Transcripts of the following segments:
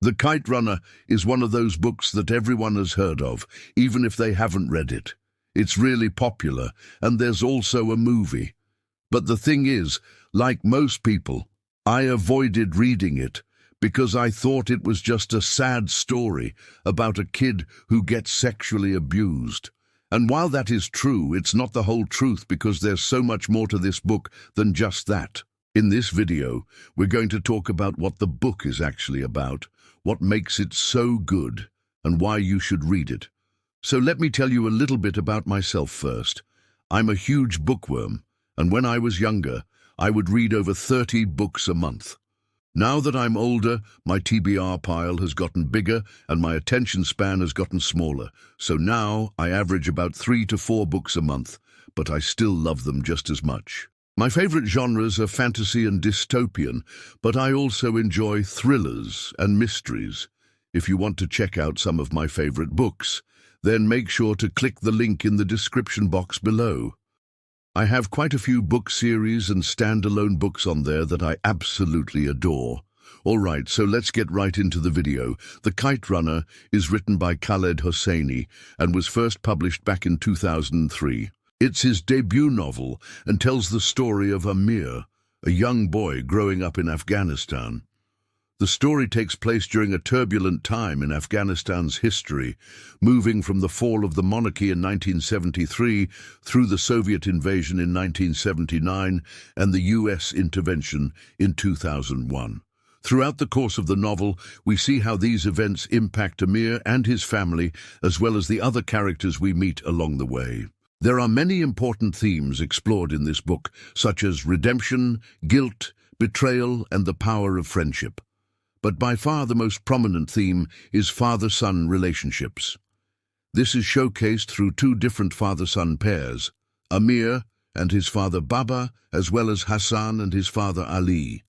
The Kite Runner is one of those books that everyone has heard of, even if they haven't read it. It's really popular, and there's also a movie. But the thing is, like most people, I avoided reading it because I thought it was just a sad story about a kid who gets sexually abused. And while that is true, it's not the whole truth because there's so much more to this book than just that. In this video, we're going to talk about what the book is actually about, what makes it so good, and why you should read it. So let me tell you a little bit about myself first. I'm a huge bookworm, and when I was younger, I would read over 30 books a month. Now that I'm older, my TBR pile has gotten bigger and my attention span has gotten smaller. So now I average about 3 to 4 books a month, but I still love them just as much. My favorite genres are fantasy and dystopian, but I also enjoy thrillers and mysteries. If you want to check out some of my favorite books, then make sure to click the link in the description box below. I have quite a few book series and standalone books on there that I absolutely adore. Alright, so let's get right into the video. The Kite Runner is written by Khaled Hosseini and was first published back in 2003. It's his debut novel and tells the story of Amir, a young boy growing up in Afghanistan. The story takes place during a turbulent time in Afghanistan's history, moving from the fall of the monarchy in 1973 through the Soviet invasion in 1979 and the US intervention in 2001. Throughout the course of the novel, we see how these events impact Amir and his family, as well as the other characters we meet along the way. There are many important themes explored in this book, such as redemption, guilt, betrayal, and the power of friendship. But by far the most prominent theme is father-son relationships. This is showcased through 2 different father-son pairs, Amir and his father Baba, as well as Hassan and his father Ali.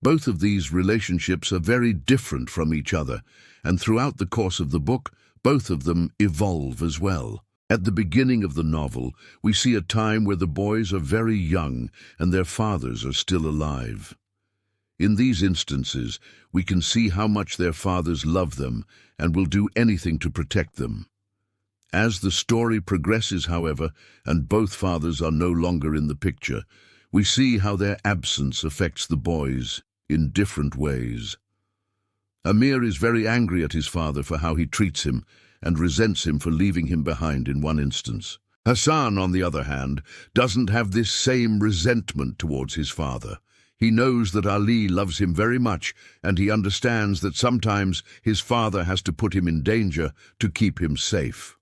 Both of these relationships are very different from each other, and throughout the course of the book, both of them evolve as well. At the beginning of the novel, we see a time where the boys are very young and their fathers are still alive. In these instances, we can see how much their fathers love them and will do anything to protect them. As the story progresses, however, and both fathers are no longer in the picture, we see how their absence affects the boys in different ways. Amir is very angry at his father for how he treats him and resents him for leaving him behind in one instance. Hassan, on the other hand, doesn't have this same resentment towards his father. He knows that Ali loves him very much, and he understands that sometimes his father has to put him in danger to keep him safe.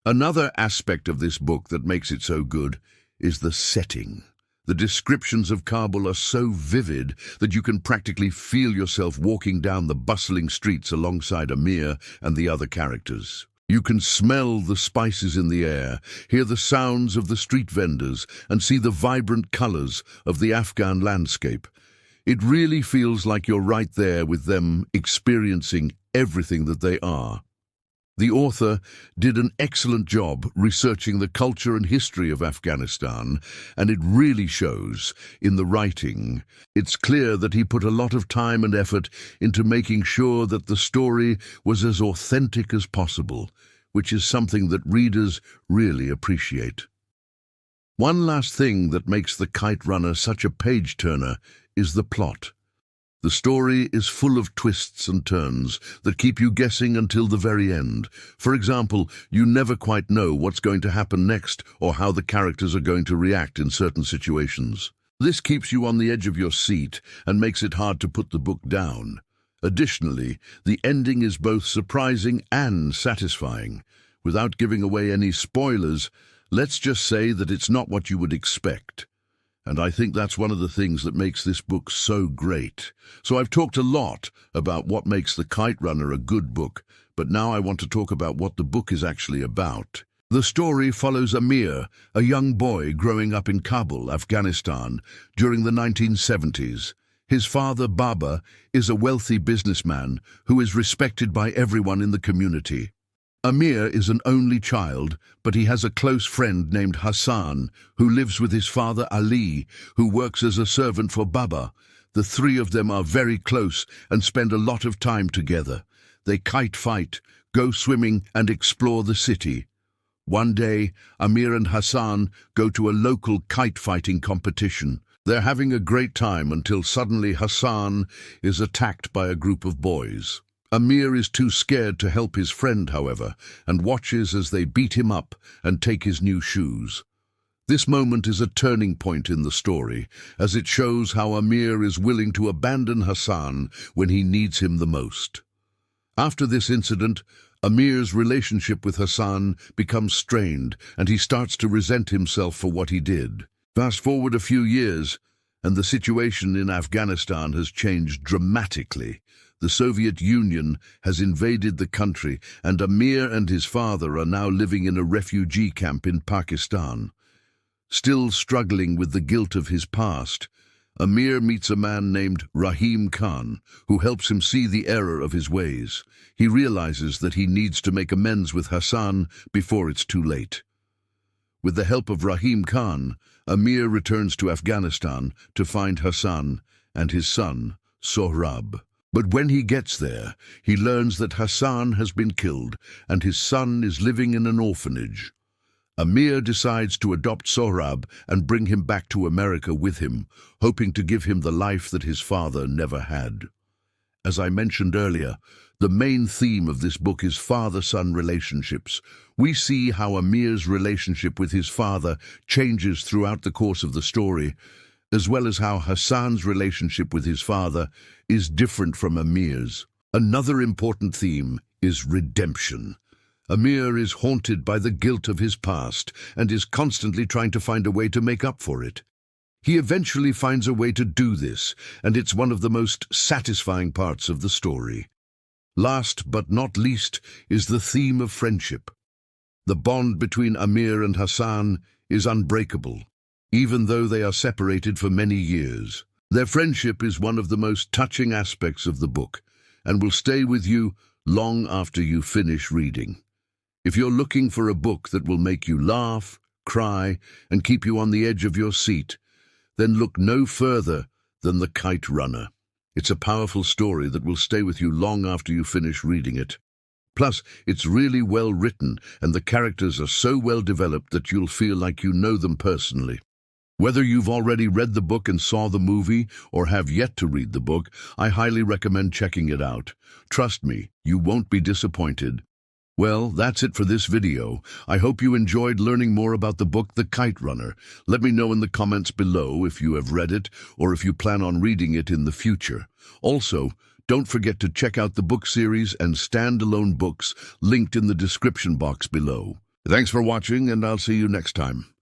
Another aspect of this book that makes it so good is the setting. The descriptions of Kabul are so vivid that you can practically feel yourself walking down the bustling streets alongside Amir and the other characters. You can smell the spices in the air, hear the sounds of the street vendors, and see the vibrant colors of the Afghan landscape. It really feels like you're right there with them, experiencing everything that they are. The author did an excellent job researching the culture and history of Afghanistan, and it really shows in the writing. It's clear that he put a lot of time and effort into making sure that the story was as authentic as possible, which is something that readers really appreciate. One last thing that makes The Kite Runner such a page-turner is the plot. The story is full of twists and turns that keep you guessing until the very end. For example, you never quite know what's going to happen next or how the characters are going to react in certain situations. This keeps you on the edge of your seat and makes it hard to put the book down. Additionally, the ending is both surprising and satisfying. Without giving away any spoilers, let's just say that it's not what you would expect. And I think that's one of the things that makes this book so great. So I've talked a lot about what makes The Kite Runner a good book, but now I want to talk about what the book is actually about. The story follows Amir, a young boy growing up in Kabul, Afghanistan, during the 1970s. His father, Baba, is a wealthy businessman who is respected by everyone in the community. Amir is an only child, but he has a close friend named Hassan, who lives with his father Ali, who works as a servant for Baba. The three of them are very close and spend a lot of time together. They kite fight, go swimming, and explore the city. One day, Amir and Hassan go to a local kite fighting competition. They're having a great time until suddenly Hassan is attacked by a group of boys. Amir is too scared to help his friend, however, and watches as they beat him up and take his new shoes. This moment is a turning point in the story, as it shows how Amir is willing to abandon Hassan when he needs him the most. After this incident, Amir's relationship with Hassan becomes strained, and he starts to resent himself for what he did. Fast forward a few years, and the situation in Afghanistan has changed dramatically. The Soviet Union has invaded the country, and Amir and his father are now living in a refugee camp in Pakistan. Still struggling with the guilt of his past, Amir meets a man named Rahim Khan, who helps him see the error of his ways. He realizes that he needs to make amends with Hassan before it's too late. With the help of Rahim Khan, Amir returns to Afghanistan to find Hassan and his son, Sohrab. But when he gets there, he learns that Hassan has been killed and his son is living in an orphanage. Amir decides to adopt Sohrab and bring him back to America with him, hoping to give him the life that his father never had. As I mentioned earlier, the main theme of this book is father-son relationships. We see how Amir's relationship with his father changes throughout the course of the story, as well as how Hassan's relationship with his father is different from Amir's. Another important theme is redemption. Amir is haunted by the guilt of his past and is constantly trying to find a way to make up for it. He eventually finds a way to do this, and it's one of the most satisfying parts of the story. Last but not least is the theme of friendship. The bond between Amir and Hassan is unbreakable, even though they are separated for many years. Their friendship is one of the most touching aspects of the book and will stay with you long after you finish reading. If you're looking for a book that will make you laugh, cry, and keep you on the edge of your seat, then look no further than The Kite Runner. It's a powerful story that will stay with you long after you finish reading it. Plus, it's really well written, and the characters are so well developed that you'll feel like you know them personally. Whether you've already read the book and saw the movie, or have yet to read the book, I highly recommend checking it out. Trust me, you won't be disappointed. Well, that's it for this video. I hope you enjoyed learning more about the book The Kite Runner. Let me know in the comments below if you have read it or if you plan on reading it in the future. Also, don't forget to check out the book series and standalone books linked in the description box below. Thanks for watching, and I'll see you next time.